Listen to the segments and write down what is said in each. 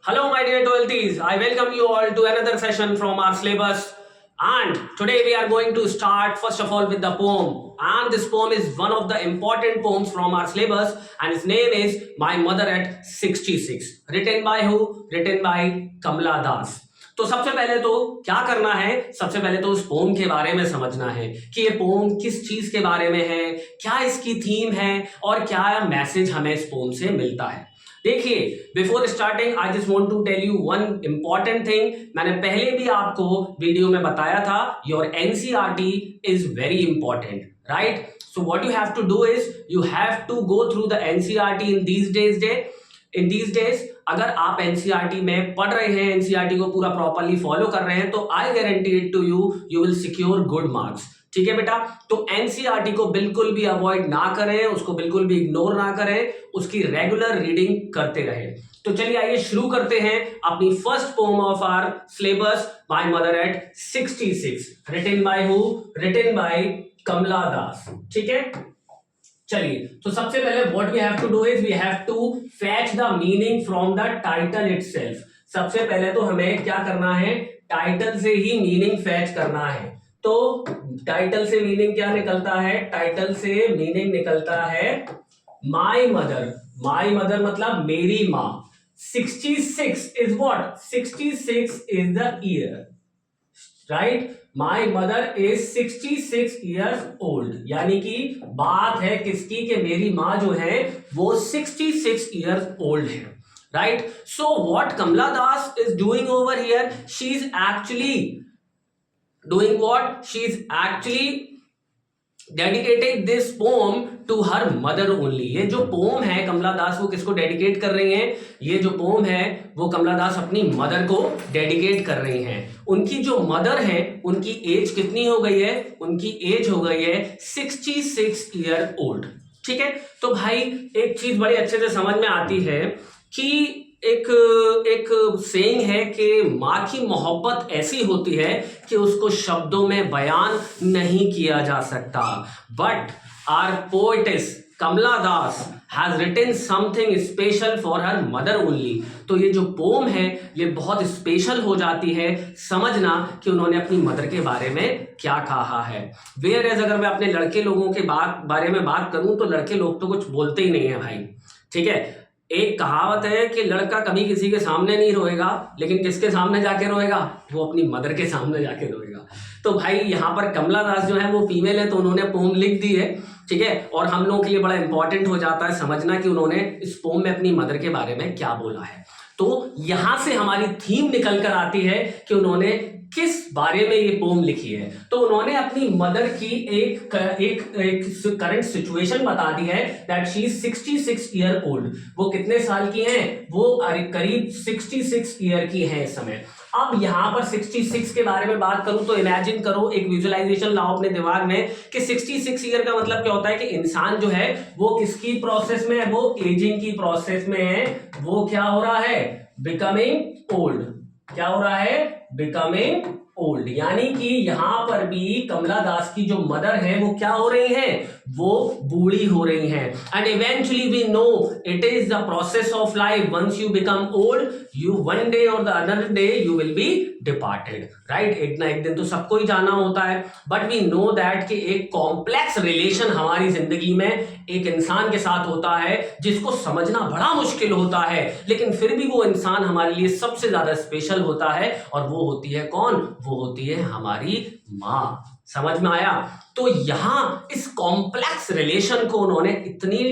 Hello, my dear 12th. I welcome you all to another session from our syllabus. And today we are going to start first of all with the poem. And this poem is one of the important poems from our syllabus, and its name is My Mother at 66. Written by who? Written by Kamla Das. तो सबसे पहले तो क्या करना है, सबसे पहले तो उस पोम के बारे में समझना है कि ये पोम किस चीज के बारे में है, क्या इसकी थीम है और क्या मैसेज हमें इस पोम से मिलता है। देखिए, before starting I just want to tell you one important thing. मैंने पहले भी आपको वीडियो में बताया था, your NCERT is very important, right? So what you have to do is you have to go through the NCERT in these days. अगर आप NCERT में पढ़ रहे हैं, एनसीईआरटी को पूरा प्रॉपरली फॉलो कर रहे हैं, तो I guarantee it to you will secure good marks. ठीक है बेटा, तो एनसीईआरटी को बिल्कुल भी अवॉइड ना करें, उसको बिल्कुल भी इग्नोर ना करें, उसकी रेगुलर रीडिंग करते रहें। तो चलिए आइए शुरू करते हैं अपनी first poem of our syllabus, my mother at 66, written by who? Written by Kamala Das. ठीक है, चलिए तो सबसे पहले what we have to do is we have to fetch the meaning from the title itself. सबसे पहले तो हमें क्या करना है, टाइटल से ही मीनिंग फैच करना है। तो टाइटल से मीनिंग क्या निकलता है? टाइटल से मीनिंग निकलता है माई मदर। माई मदर मतलब मेरी माँ। 66 is what? 66 is the year, right? My mother is 66 years old, यानी कि बात है किसकी? कि मेरी माँ जो है वो 66 ईयर्स ओल्ड है, right? So what Kamala Das is doing over here, she is actually doing what? She is actually dedicating this poem to her mother only। ये जो पोम है कमला दास वो किसको डेडिकेट कर रही हैं? ये जो पोम है वो कमला दास अपनी मदर को डेडिकेट कर रही हैं। उनकी जो मदर है उनकी एज कितनी हो गई है? उनकी एज हो गई है 66 ईयर ओल्ड। ठीक है, तो भाई एक चीज बड़ी अच्छे से समझ में आती है कि एक सेइंग है कि माँ की मोहब्बत ऐसी होती है कि उसको शब्दों में बयान नहीं किया जा सकता। But our poetess Kamala Das has written something special for her mother only. तो ये जो पोम है ये बहुत स्पेशल हो जाती है, समझना कि उन्होंने अपनी मदर के बारे में क्या कहा है। वेयर एज अगर मैं अपने लड़के लोगों के बारे में बात करूं तो लड़के लोग तो कुछ बोलते ही नहीं है भाई। ठीक है, एक कहावत है कि लड़का कभी किसी के सामने नहीं रोएगा, लेकिन किसके सामने जाके रोएगा? वो अपनी मदर के सामने जाके रोएगा। तो भाई यहाँ पर कमला दास जो है वो फीमेल है, तो उन्होंने पोम लिख दी है। ठीक है, और हम लोगों के लिए बड़ा इंपॉर्टेंट हो जाता है समझना कि उन्होंने इस पोम में अपनी मदर के बारे में क्या बोला है। तो यहां से हमारी थीम निकल कर आती है कि उन्होंने किस बारे में ये पोम लिखी है। तो उन्होंने अपनी मदर की एक करंट सिचुएशन बता दी है, that she is 66 year old. वो कितने साल की हैं? वो करीब 66 ईयर की हैं इस समय। अब यहां पर 66 के बारे में बात करूं तो इमेजिन करो, एक विजुअलाइजेशन लाओ अपने दिमाग में कि 66 ईयर का मतलब क्या होता है कि इंसान जो है वो किसकी प्रोसेस में है? वो एजिंग की प्रोसेस में है। वो क्या हो रहा है? Becoming old. क्या हो रहा है? Becoming old. यानी कि यहां पर भी कमला दास की जो मदर है वो क्या हो रही है? वो बूढ़ी हो रही हैं। And eventually we know it is the process of life, once you become old you one day और the other day you will be departed, right? एक ना एक दिन तो सबको ही जाना होता है। बट वी नो दैट कि एक कॉम्प्लेक्स रिलेशन हमारी जिंदगी में एक इंसान के साथ होता है जिसको समझना बड़ा मुश्किल होता है, लेकिन फिर भी वो इंसान हमारे लिए सबसे ज्यादा स्पेशल होता है। और वो होती है कौन? वो होती है हमारी माँ। समझ में आया? तो यहां इस कॉम्प्लेक्स रिलेशन को उन्होंने इतनी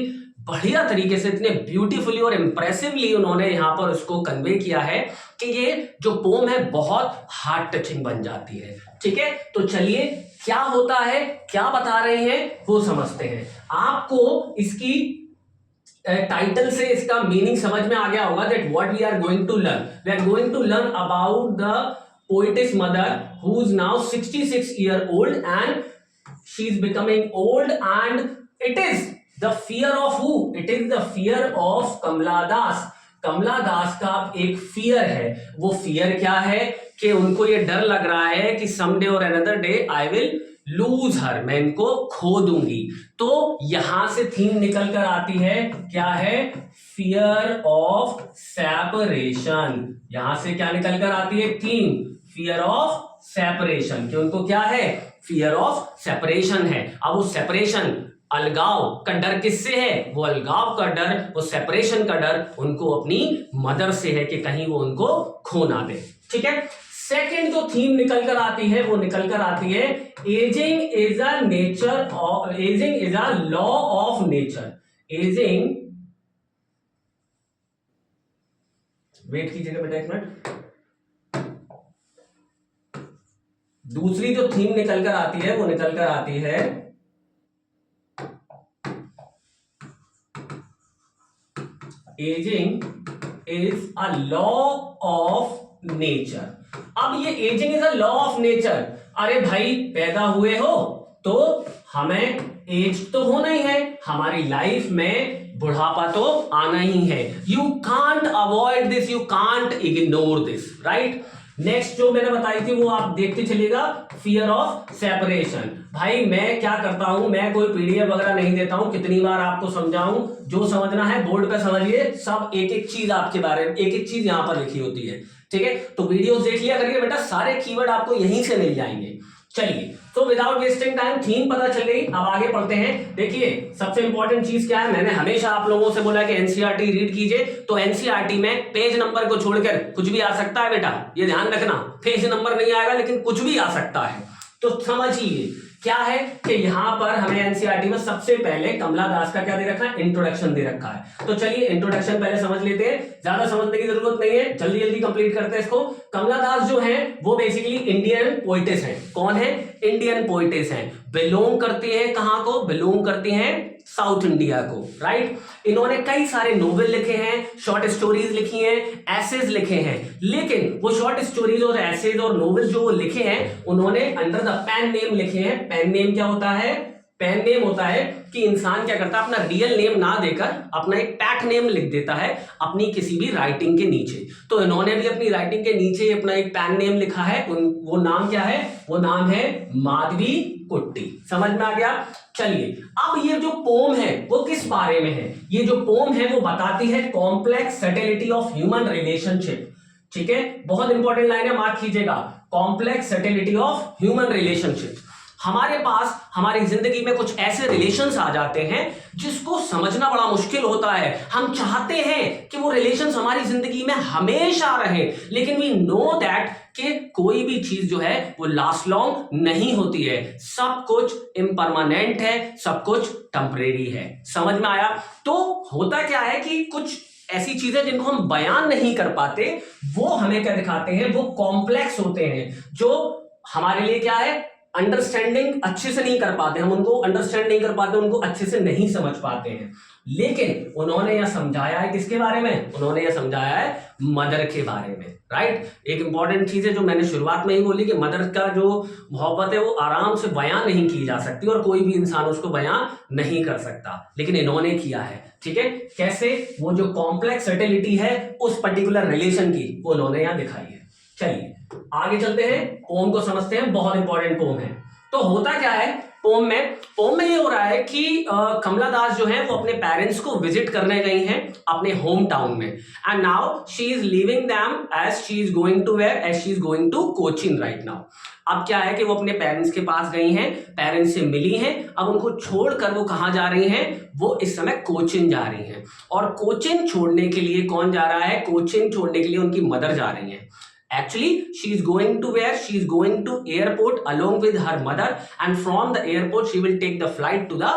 बढ़िया तरीके से, इतने ब्यूटीफुली और इंप्रेसिवली उन्होंने यहां पर उसको कन्वे किया है कि ये जो पोम है बहुत हार्ट टचिंग बन जाती है। ठीक है, तो चलिए क्या होता है, क्या बता रहे हैं वो समझते हैं। आपको इसकी टाइटल से इसका मीनिंग समझ में आ गया होगा, that what we are going to learn. We are going to learn about the poetess mother who is now 66 year old and she is becoming old, and it is the fear of who? It is the fear of Kamla Das। कमला दास का एक fear है। वो fear क्या है? कि उनको ये डर लग रहा है कि someday or another day I will lose her, मैं इनको खो दूंगी। तो यहां से थीम निकल कर आती है, क्या है? Fear of separation. यहां से क्या निकल कर आती है? थीम फियर ऑफ सेपरेशन, कि उनको क्या है? फियर ऑफ सेपरेशन है। अब वो सेपरेशन, अलगाव का डर किससे है? वो अलगाव का डर, वो सेपरेशन का डर उनको अपनी मदर से है कि कहीं वो उनको खो ना दे। ठीक है। सेकेंड जो थीम निकल कर आती है वो निकल कर आती है ageing is a nature of, ageing is a law of nature. Ageing, wait कीजिएगा बेटा एक मिनट। दूसरी जो थीम निकल कर आती है वो निकल कर आती है ageing is a law of nature. अब ये ageing is a law of nature, अरे भाई पैदा हुए हो तो हमें एज तो होना ही है, हमारी लाइफ में बुढ़ापा तो आना ही है। You can't avoid this, you can't ignore this, right. Next जो मैंने बताई थी वो आप देखते चलिएगा, फियर ऑफ सेपरेशन। भाई मैं क्या करता हूं, मैं कोई पीडीएफ वगैरह नहीं देता हूं, कितनी बार आपको समझाऊं, जो समझना है बोर्ड पे समझिए, सब एक एक चीज आपके बारे में, एक एक चीज यहां पर लिखी होती है। ठीक है, तो वीडियोस देख लिया करिए बेटा, सारे कीवर्ड आपको यहीं से मिल जाएंगे। चलिए, तो विदाउट वेस्टिंग टाइम थीम पता चल गई, अब आगे पढ़ते हैं। देखिए सबसे इंपॉर्टेंट चीज क्या है, मैंने हमेशा आप लोगों से बोला कि एनसीईआरटी रीड कीजिए, तो एनसीईआरटी में पेज नंबर को छोड़कर कुछ भी आ सकता है बेटा, ये ध्यान रखना। पेज नंबर नहीं आएगा लेकिन कुछ भी आ सकता है, तो समझिए क्या है कि यहां पर हमें एनसीईआरटी में सबसे पहले कमला दास का क्या दे रखा है? इंट्रोडक्शन दे रखा है। तो चलिए इंट्रोडक्शन पहले समझ लेते हैं, ज्यादा समझने की जरूरत नहीं है, जल्दी जल्दी कंप्लीट करते हैं इसको। कमला दास जो है वो बेसिकली इंडियन पोइटेस हैं। कौन है? इंडियन पोइटेस हैं। बिलोंग करती है कहां को? बिलोंग करती हैं साउथ इंडिया को, राइट। इन्होंने कई सारे नोवेल लिखे हैं, शॉर्ट स्टोरीज लिखी हैं, एसेज लिखे हैं, लेकिन वो शॉर्ट स्टोरीज और एसेज और नोवेल जो लिखे हैं उन्होंने अंडर द पेन नेम लिखे हैं। पेन नेम क्या होता है? पेन नेम होता है कि इंसान क्या करता है, अपना रियल नेम ना देकर अपना एक टैग नेम लिख देता है अपनी किसी भी राइटिंग के नीचे। तो इन्होंने भी अपनी राइटिंग के नीचे अपना एक पेन नेम लिखा है, वो नाम क्या है? वो नाम है माधवी कुट्टी। समझ में आ गया? चलिए, अब ये जो पोम है वो किस बारे में है? ये जो पोम है वो बताती है complex subtlety of human relationship. ठीक है, बहुत इंपॉर्टेंट लाइन है, मार्क कीजिएगा, complex subtlety of human relationship. हमारे पास हमारी जिंदगी में कुछ ऐसे रिलेशंस आ जाते हैं जिसको समझना बड़ा मुश्किल होता है। हम चाहते हैं कि वो रिलेशंस हमारी जिंदगी में हमेशा रहे, लेकिन वी नो दैट कि कोई भी चीज जो है वो लास्ट लॉन्ग नहीं होती है, सब कुछ इम्परमानेंट है, सब कुछ टेम्परेरी है। समझ में आया? तो होता क्या है कि कुछ ऐसी चीजें जिनको हम बयान नहीं कर पाते वो हमें क्या दिखाते हैं? वो कॉम्प्लेक्स होते हैं, जो हमारे लिए क्या है, अंडरस्टैंडिंग अच्छे से नहीं कर पाते, हम उनको अंडरस्टैंड नहीं कर पाते, उनको अच्छे से नहीं समझ पाते हैं। लेकिन उन्होंने यह समझाया है किसके बारे में? उन्होंने यह समझाया है मदर के बारे में, राइट। एक इंपॉर्टेंट चीज है जो मैंने शुरुआत में ही बोली कि मदर का जो मोहब्बत है वो आराम से बयान नहीं की जा सकती और कोई भी इंसान उसको बयान नहीं कर सकता, लेकिन इन्होंने किया है। ठीक है, कैसे? वो जो कॉम्प्लेक्स सटिलिटी है उस पर्टिकुलर रिलेशन की, वो उन्होंने यहां दिखाई है। चलिए आगे चलते हैं, पोम को समझते हैं, बहुत इंपॉर्टेंट पोम है। तो होता क्या है पोम में ये हो रहा है कि कमला दास जो है वो अपने पेरेंट्स को विजिट करने गई हैं अपने होम टाउन में, and now she is leaving them as she is going to where, as she is going to Cochin right now. अब क्या है कि वो अपने पेरेंट्स के पास गई हैं, पेरेंट्स से मिली हैं, अब उनको छोड़कर वो कहां जा रही हैं? वो इस समय कोचीन जा रही हैं। और कोचीन छोड़ने के लिए कौन जा रहा है? कोचीन छोड़ने के लिए उनकी मदर जा रही हैं। Actually, she is going to where? She is going to airport along with her mother, and from the airport she will take the flight to the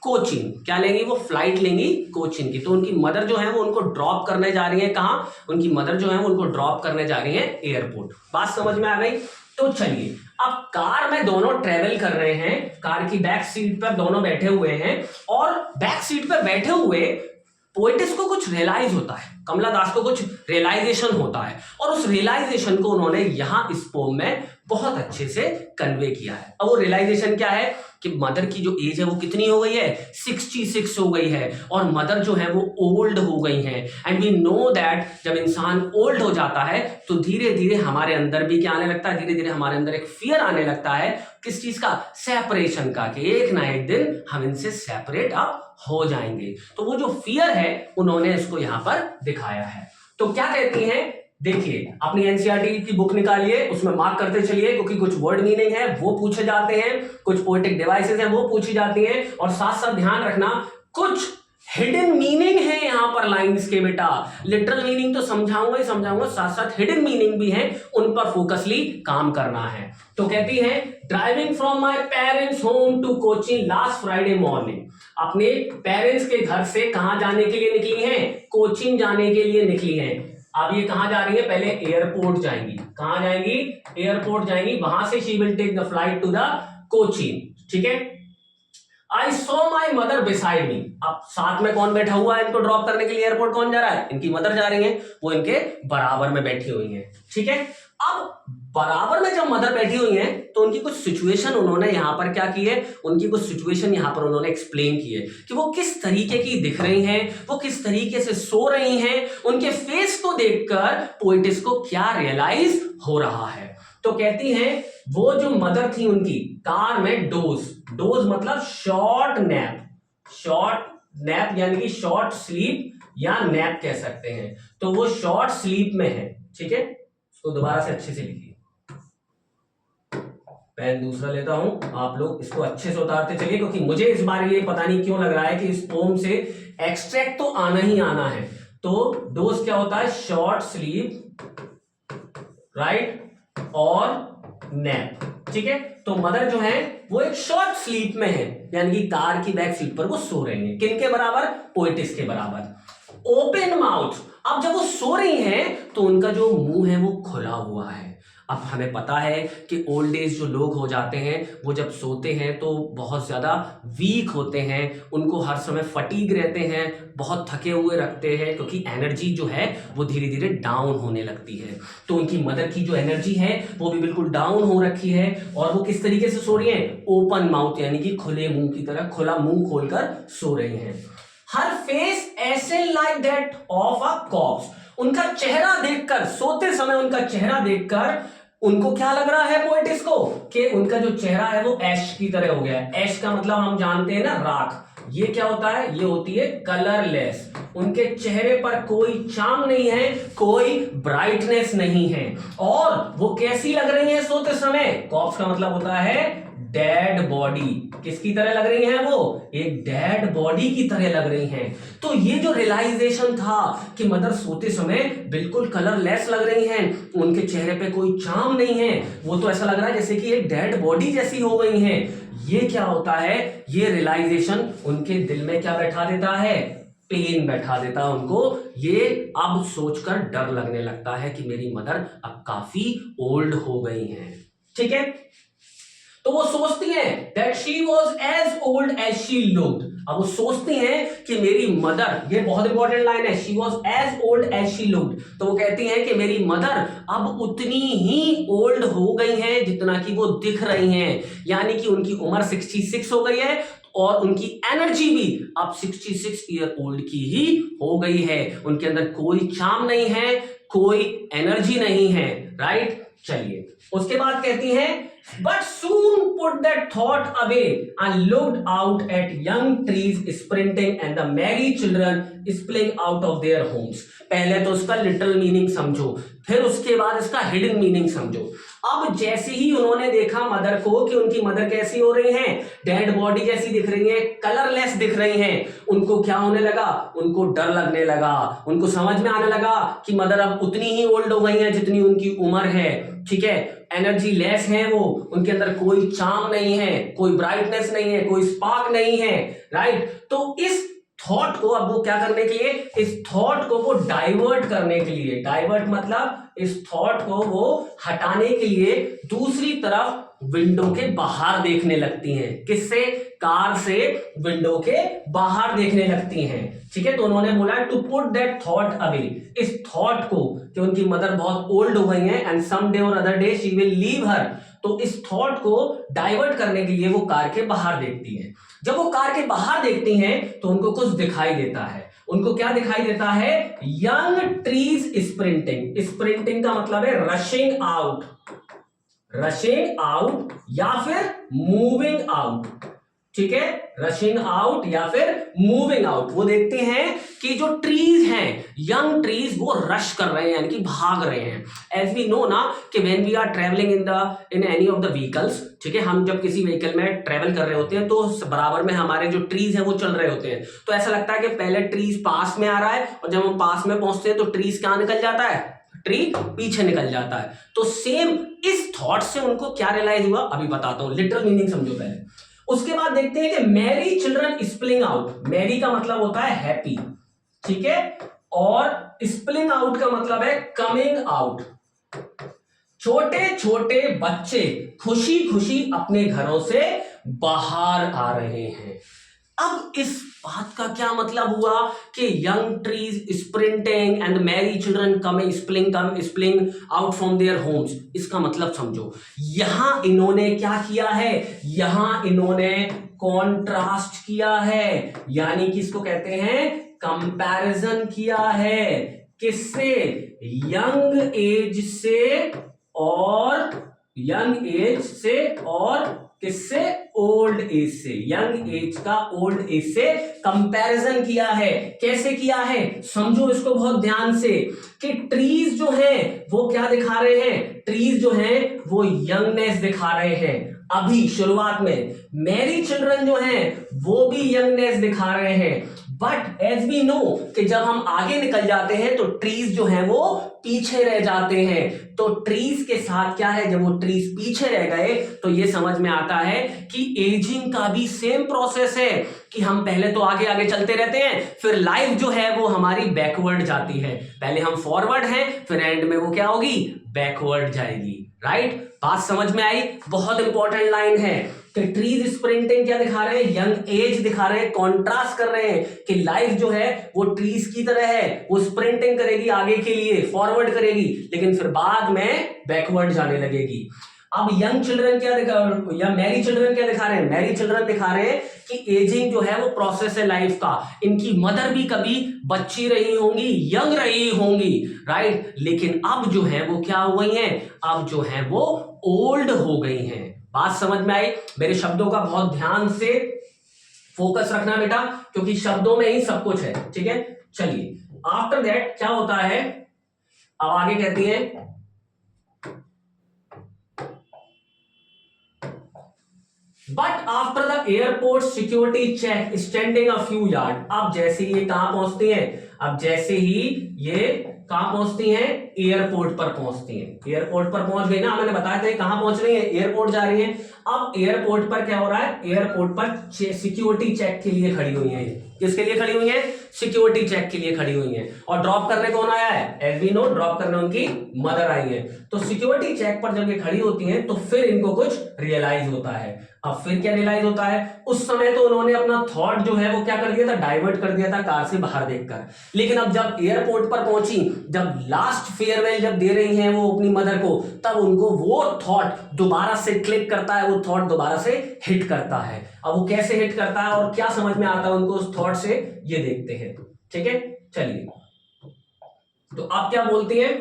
Cochin. क्या लेंगी? वो फ्लाइट लेंगी कोचीन की। तो उनकी मदर जो है वो उनको ड्रॉप करने जा रही है। कहाँ? उनकी मदर जो है वो उनको ड्रॉप करने जा रही है एयरपोर्ट। बात समझ में आ गई? तो चलिए, अब कार में दोनों ट्रेवल कर रहे हैं, कार की बैक सीट पर दोनों बैठे हुए हैं, और बैक सीट पर बैठे हुए पोएटिस को कुछ रियलाइज होता है, कमला दास को कुछ रियलाइजेशन होता है, और उस रियलाइजेशन को उन्होंने यहां इस पोम में बहुत अच्छे से कन्वे किया है। अब वो रियलाइजेशन क्या है कि मदर की जो एज है वो कितनी हो गई है, 66 हो गई है, और मदर जो है वो ओल्ड हो गई है। एंड वी नो दैट जब इंसान ओल्ड हो जाता है तो धीरे धीरे हमारे अंदर भी क्या आने लगता है, धीरे धीरे हमारे अंदर एक फियर आने लगता है, किस चीज का, सेपरेशन का, कि एक ना एक दिन हम इनसे सेपरेट अप हो जाएंगे। तो वो जो फियर है उन्होंने इसको यहां पर दिखाया है। तो क्या कहती हैं, देखिए अपनी एनसीईआरटी की बुक निकालिए, उसमें मार्क करते चलिए, क्योंकि कुछ वर्ड मीनिंग है वो पूछे जाते हैं, कुछ पोएटिक डिवाइसेस हैं वो पूछी जाती हैं, और साथ साथ ध्यान रखना कुछ हिडन मीनिंग है यहां पर लाइंस के बेटा। लिटरल मीनिंग तो समझाऊंगा ही समझाऊंगा, साथ साथ हिडन मीनिंग भी है, उन पर फोकसली काम करना है। तो कहती है, driving from my parents home to Cochin last Friday morning. अपने पेरेंट्स के घर से कहां जाने के लिए निकली हैं, कोचिंग जाने के लिए निकली हैं। अब ये कहां जा रही है, पहले एयरपोर्ट जाएंगी, कहां जाएंगी, एयरपोर्ट जाएंगी, वहां से she will take the flight to the Cochin, ठीक है। I saw my mother beside me. अब साथ में कौन बैठा हुआ है इनको ड्रॉप करने के लिए, एयरपोर्ट कौन जा रहा है, इनकी मदर जा रही है, वो इनके बराबर में बैठी हुई है, ठीक है। अब बराबर में जब मदर बैठी हुई है तो उनकी कुछ सिचुएशन उन्होंने यहां पर क्या की है, उनकी कुछ सिचुएशन यहां पर उन्होंने एक्सप्लेन की है कि वो किस तरीके की दिख रही हैं, वो किस तरीके से सो रही हैं, उनके फेस को देखकर पोएटिस को क्या रियलाइज हो रहा है। तो कहती हैं, वो जो मदर थी उनकी कार में डोज मतलब शॉर्ट नैप यानी कि शॉर्ट स्लीप या नैप कह सकते हैं। तो वो शॉर्ट स्लीप में है, ठीक है। इसको दोबारा से अच्छे से लिखिए, पेन दूसरा लेता हूं, आप लोग इसको अच्छे से उतारते चलिए, क्योंकि मुझे इस बार ये पता नहीं क्यों लग रहा है कि इस पोम से एक्सट्रैक्ट तो आना ही आना है। तो डोज क्या होता है, शॉर्ट स्लीप, राइट, और नैप, ठीक है। तो मदर जो है वो एक शॉर्ट स्लीप में है, यानी कि कार की बैक सीट पर वो सो रही है, किनके बराबर, पोएटिस के बराबर। ओपन माउथ, अब जब वो सो रही हैं तो उनका जो मुंह है वो खुला हुआ है। अब हमें पता है कि ओल्ड एज जो लोग हो जाते हैं वो जब सोते हैं तो बहुत ज्यादा वीक होते हैं, उनको हर समय फटीग रहते हैं, बहुत थके हुए रखते हैं, क्योंकि एनर्जी जो है वो धीरे धीरे डाउन होने लगती है। तो उनकी मदर की जो एनर्जी है वो भी बिल्कुल डाउन हो रखी है, और वो किस तरीके से सो रही है, ओपन माउथ यानी कि खुले मुंह की तरह, खुला मुंह खोलकर सो रही हैं। हर फेस ऐसे like that of a corps, उनका चेहरा देखकर, सोते समय उनका चेहरा देखकर उनको क्या लग रहा है पोएटिस को, कि उनका जो चेहरा है वो ऐश की तरह हो गया है। ऐश का मतलब हम जानते हैं ना, राख। ये क्या होता है, ये होती है कलरलेस। उनके चेहरे पर कोई चार्म नहीं है, कोई ब्राइटनेस नहीं है, और वो कैसी लग रही है सोते समय, कॉर्प्स का मतलब होता है डेड बॉडी। किसकी तरह लग रही हैं वो, एक डेड बॉडी की तरह लग रही हैं। तो ये जो रियलाइजेशन था कि मदर सोते समय बिल्कुल कलरलेस लग रही हैं, उनके चेहरे पे कोई चार्म नहीं है, वो तो ऐसा लग रहा है जैसे कि एक डेड बॉडी जैसी हो गई हैं। ये क्या होता है, ये रियलाइजेशन उनके दिल में क्या बैठा देता है, पेन बैठा देता है उनको। ये अब सोचकर डर लगने लगता है कि मेरी मदर अब काफी ओल्ड हो गई हैं, ठीक है। तो वो सोचती हैं that she was as old as she looked। अब वो सोचती हैं कि मेरी मदर, ये बहुत इंपॉर्टेंट लाइन है, she was as old as she looked। तो वो कहती हैं कि मेरी मदर अब उतनी ही ओल्ड हो गई हैं जितना कि वो दिख रही हैं, यानी कि उनकी उम्र 66 हो गई है, और उनकी एनर्जी भी अब 66 ईयर ओल्ड की ही हो गई है। उनके अंदर कोई चार्म नहीं है, कोई एनर्जी नहीं है, राइट। चलिए उसके बाद कहती हैं, but soon put that thought away and looked out at young trees sprinting and the merry children spilling out of their homes। पहले तो उसका लिटरल मीनिंग समझो, फिर उसके बाद इसका हिडन मीनिंग समझो। अब जैसे ही उन्होंने देखा मदर को कि उनकी मदर कैसी हो रही हैं, डेड बॉडी जैसी दिख रही है, कलरलेस दिख रही हैं, उनको क्या होने लगा, उनको डर लगने लगा। उनको समझ में आने लगा कि मदर अब उतनी ही ओल्ड हो गई हैं जितनी उनकी उम्र है, ठीक है। एनर्जी लेस है वो, उनके अंदर कोई चार्म नहीं है, कोई ब्राइटनेस नहीं है, कोई स्पार्क नहीं है, राइट। तो इस थॉट को अब वो क्या करने के लिए, इस थॉट को वो डाइवर्ट करने के लिए, डाइवर्ट मतलब इस थॉट को वो हटाने के लिए दूसरी तरफ विंडो के बाहर देखने लगती हैं। किससे, कार से विंडो के बाहर देखने लगती हैं, ठीक है। तो उन्होंने बोला to put that thought away, इस थॉट को कि उनकी मदर बहुत ओल्ड हो गई हैं, and some day or other day she will leave her, तो इस थॉट को डाइवर्ट करने के लिए वो कार के बाहर देखती हैं। जब वो कार के बाहर देखती हैं तो उनको कुछ दिखाई देता है। उनको क्या दिखाई देता है? Young trees sprinting. स्प्रिंटिंग का मतलब है रशिंग आउट, रशिंग आउट या फिर मूविंग आउट। ठीक है, रशिंग आउट या फिर मूविंग आउट। वो देखते हैं कि जो ट्रीज हैं, यंग ट्रीज, वो रश कर रहे हैं, यानी कि भाग रहे हैं। एज वी नो ना कि when we are travelling in any of the vehicles, ठीक है, हम जब किसी व्हीकल में ट्रेवल कर रहे होते हैं तो बराबर में हमारे जो ट्रीज हैं वो चल रहे होते हैं। तो ऐसा लगता है कि पहले ट्रीज पास में आ रहा है और जब हम पास में पहुंचते हैं तो ट्रीज कहां निकल जाता है? ट्री पीछे निकल जाता है। तो सेम इस थॉट से उनको क्या रियलाइज हुआ, अभी बताता हूं, लिटरल मीनिंग समझो पहले। उसके बाद देखते हैं कि मैरी चिल्ड्रन स्प्लिंग आउट। मैरी का मतलब होता है हैप्पी, ठीक है, और स्प्लिंग आउट का मतलब है कमिंग आउट। छोटे छोटे बच्चे खुशी खुशी अपने घरों से बाहर आ रहे हैं। अब इस बात का क्या मतलब हुआ कि young trees sprinting and merry children coming spilling out from their homes. इसका मतलब समझो, यहां इन्होंने क्या किया है? यहां इन्होंने कॉन्ट्रास्ट किया है, यानी कि इसको कहते हैं कंपैरिजन किया है। किससे? यंग एज से और यंग एज से और किससे? ओल्ड एज से। यंग एज का ओल्ड एज से कंपैरिजन किया है। कैसे किया है? समझो इसको बहुत ध्यान से कि ट्रीज जो हैं वो क्या दिखा रहे हैं? ट्रीज जो हैं वो यंगनेस दिखा रहे हैं अभी शुरुआत में। मैरी चिल्ड्रन जो हैं वो भी यंगनेस दिखा रहे हैं। बट एज वी नो कि जब हम आगे निकल जाते हैं तो ट्रीज जो हैं वो पीछे रह जाते हैं। तो ट्रीज के साथ क्या है? जब वो ट्रीज पीछे रह गए तो ये समझ में आता है कि एजिंग का भी सेम प्रोसेस है कि हम पहले तो आगे आगे चलते रहते हैं, फिर लाइफ जो है वो हमारी बैकवर्ड जाती है। पहले हम फॉरवर्ड हैं, फिर एंड में वो क्या होगी? बैकवर्ड जाएगी। राइट? बात समझ में आई? बहुत इंपॉर्टेंट लाइन है कि ट्रीज स्प्रिंटिंग क्या दिखा रहे हैं? यंग एज दिखा रहे हैं, कॉन्ट्रास्ट कर रहे हैं कि लाइफ जो है वो ट्रीज की तरह है, वो स्प्रिंटिंग करेगी आगे के लिए, फॉरवर्ड करेगी, लेकिन फिर बाद में बैकवर्ड जाने लगेगी। अब यंग चिल्ड्रन क्या दिखा, या मैरी चिल्ड्रन क्या दिखा रहे हैं? मैरी चिल्ड्रन दिखा रहे हैं कि एजिंग जो है वो प्रोसेस है लाइफ का। इनकी मदर भी कभी बच्ची रही होंगी, यंग रही होंगी, राइट, लेकिन अब जो है वो क्या हो गई हैं? अब जो है वो ओल्ड हो गई हैं। बात समझ में आई? मेरे शब्दों का बहुत ध्यान से फोकस रखना बेटा, क्योंकि शब्दों में ही सब कुछ है। ठीक है, चलिए आफ्टर दैट क्या होता है, अब आगे कहती है but after the airport security check standing a few yard. अब जैसे ही ये कहां पहुंचती हैं? अब जैसे ही ये कहां पहुंचती हैं? एयरपोर्ट पर पहुंचती हैं। एयरपोर्ट पर पहुंच गई ना, मैंने बताया था कहां पहुंच रही है? एयरपोर्ट जा रही है। अब एयरपोर्ट पर क्या हो रहा है? एयरपोर्ट पर सिक्योरिटी चेक के लिए खड़ी हुई है। किसके लिए खड़ी हुई है? सिक्योरिटी चेक के लिए खड़ी हुई है। और ड्रॉप करने कौन आया है? एज वी नो, ड्रॉप करने उनकी मदर आई है। तो सिक्योरिटी चेक पर जब ये खड़ी होती हैं तो फिर इनको कुछ रियलाइज होता है। अब फिर क्या रियलाइज होता है? उस समय तो उन्होंने अपना थॉट जो है वो क्या कर दिया था? डाइवर्ट कर दिया था कार से बाहर देखकर। लेकिन अब जब एयरपोर्ट पर पहुंची, जब लास्ट फेयरवेल जब दे रही हैं वो अपनी मदर को, तब उनको वो थॉट दोबारा से क्लिक करता है, वो थॉट दोबारा से हिट करता है। अब वो कैसे हिट करता है और क्या समझ में आता है उनको उस थॉट से, ये देखते हैं। ठीक है, चलिए, तो आप क्या बोलती हैं?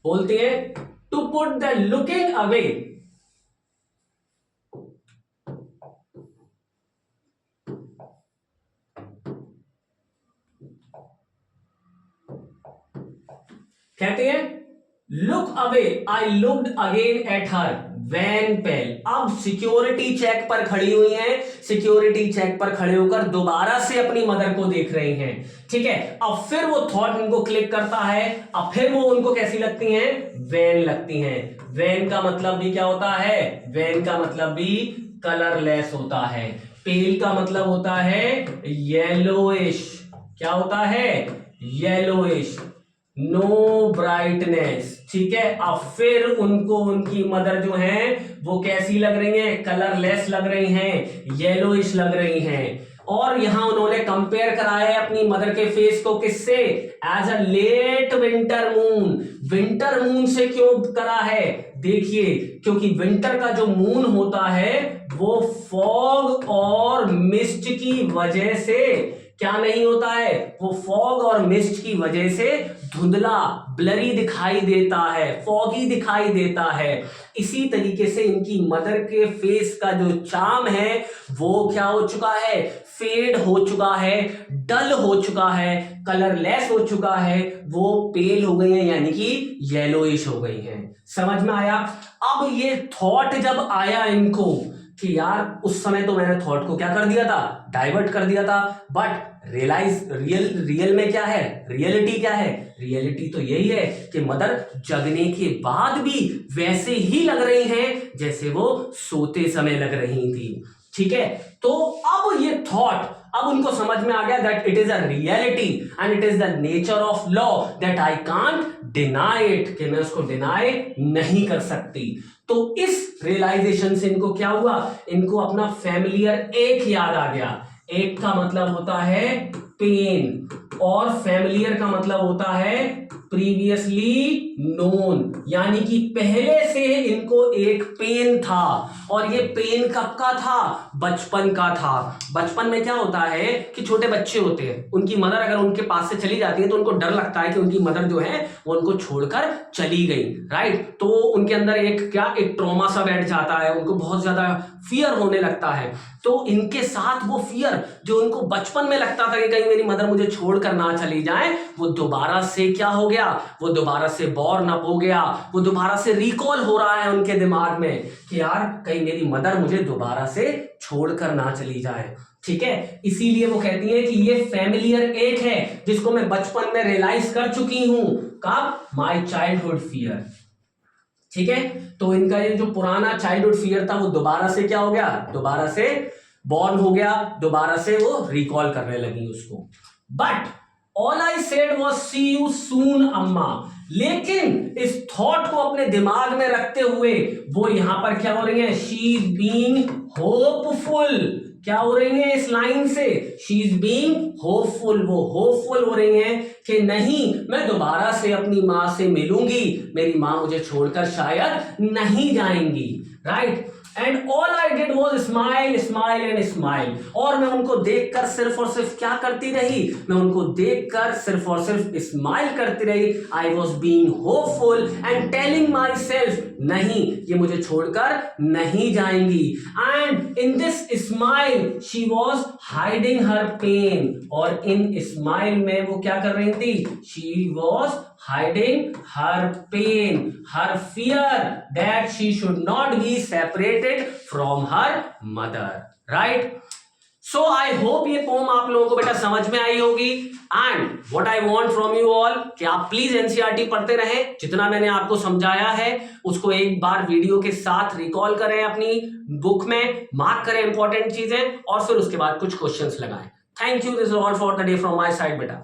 बोलती हैं to put the looking away. कहते हैं look away, I looked again at her wan pale. अब सिक्योरिटी चेक पर खड़ी हुई हैं, सिक्योरिटी चेक पर खड़े होकर दोबारा से अपनी मदर को देख रही हैं। ठीक है, अब फिर वो थॉट उनको क्लिक करता है। अब फिर वो उनको कैसी लगती हैं? वैन लगती हैं। वैन का मतलब भी क्या होता है? वैन का मतलब भी कलरलेस होता है। पेल का मतलब होता है येलोइश। क्या होता है? Yellowish, no brightness. ठीक है, अब फिर उनको उनकी मदर जो है वो कैसी लग रही हैं? कलरलेस लग रही हैं, येलोइश लग रही हैं। और यहां उन्होंने कंपेयर कराया है अपनी मदर के फेस को किससे? As a late winter moon. Winter moon से क्यों करा है? देखिए, क्योंकि विंटर का जो मून होता है वो फॉग और मिस्ट की वजह से क्या नहीं होता है, वो फॉग और मिस्ट की वजह से धुंधला, ब्लरी दिखाई देता है, फॉगी दिखाई देता है। इसी तरीके से इनकी मदर के फेस का जो चार्म है वो क्या हो चुका है, फेड हो चुका है, डल हो चुका है, कलरलेस हो चुका है, वो पेल हो गई है, यानी कि येलोइश हो गई है। समझ में आया? अब ये थॉट जब आया इनको कि यार उस समय तो मैंने थॉट को क्या कर दिया था, डाइवर्ट कर दिया था, बट रियल में क्या है, रियलिटी क्या है? रियलिटी तो यही है कि मदर जगने के बाद भी वैसे ही लग रही हैं जैसे वो सोते समय लग रही थी। ठीक है, तो अब ये थॉट, अब उनको समझ में आ गया that it is a reality and it is the nature of law that I can't deny it, कि मैं उसको डिनाई नहीं कर सकती। तो इस रियलाइजेशन से इनको क्या हुआ, इनको अपना फैमिलियर एक याद आ गया। एक का मतलब होता है पेन और फैमिलियर का मतलब होता है प्रीवियसली नोन, यानी कि पहले से इनको एक पेन था। और ये पेन कब का था? बचपन का था। बचपन में क्या होता है कि छोटे बच्चे होते हैं, उनकी मदर अगर उनके पास से चली जाती है तो उनको डर लगता है कि उनकी मदर जो है वो उनको छोड़कर चली गई, राइट? तो उनके अंदर एक ट्रॉमा सा बैठ जाता है, उनको बहुत ज्यादा फियर होने लगता है। तो इनके साथ वो फियर जो उनको बचपन में लगता था कि कहीं मेरी मदर मुझे छोड़कर ना चली जाए, वो दोबारा से क्या हो गया, वो दोबारा से बॉर्न अप हो गया, वो दोबारा से रिकॉल हो रहा है उनके दिमाग में कि यार कहीं मेरी मदर मुझे दोबारा से छोड़कर ना चली जाए। ठीक है, इसीलिए वो कहती है कि ये फैमिलियर एक है जिसको मैं बचपन में रियलाइज कर चुकी हूं। कब? My childhood fear. ठीक है, तो इनका ये जो पुराना चाइल्डहुड फियर था वो दोबारा से क्या हो गया, दोबारा से बॉर्न हो गया, दोबारा से वो रिकॉल करने लगी उसको। But all I said was see you soon Amma. लेकिन इस थॉट को अपने दिमाग में रखते हुए वो यहां पर क्या हो रही है, शी इज बीइंग होपफुल। क्या हो रही है इस लाइन से? She is being hopeful. वो होपफुल हो रही हैं कि नहीं, मैं दोबारा से अपनी मां से मिलूंगी, मेरी मां मुझे छोड़कर शायद नहीं जाएंगी, right? And all I did was smile smile and smile. और मैं उनको देखकर सिर्फ और सिर्फ क्या करती रही, मैं उनको देखकर सिर्फ और सिर्फ स्माइल करती रही। I was being hopeful and telling myself, नहीं ये मुझे छोड़कर नहीं जाएंगी। And in this smile she was hiding her pain. और इन स्माइल में वो क्या कर रही थी? She was hiding her pain, her fear that she should not be separated from her mother, right? So I hope ये पोम आप लोगों को बेटा समझ में आई होगी। And what I want from you all कि आप प्लीज एनसीईआरटी पढ़ते रहें, जितना मैंने आपको समझाया है उसको एक बार वीडियो के साथ रिकॉल करें, अपनी बुक में मार्क करें इंपॉर्टेंट चीजें, और फिर उसके बाद कुछ क्वेश्चंस लगाएं। Thank you, this is all for the day from my side बेटा।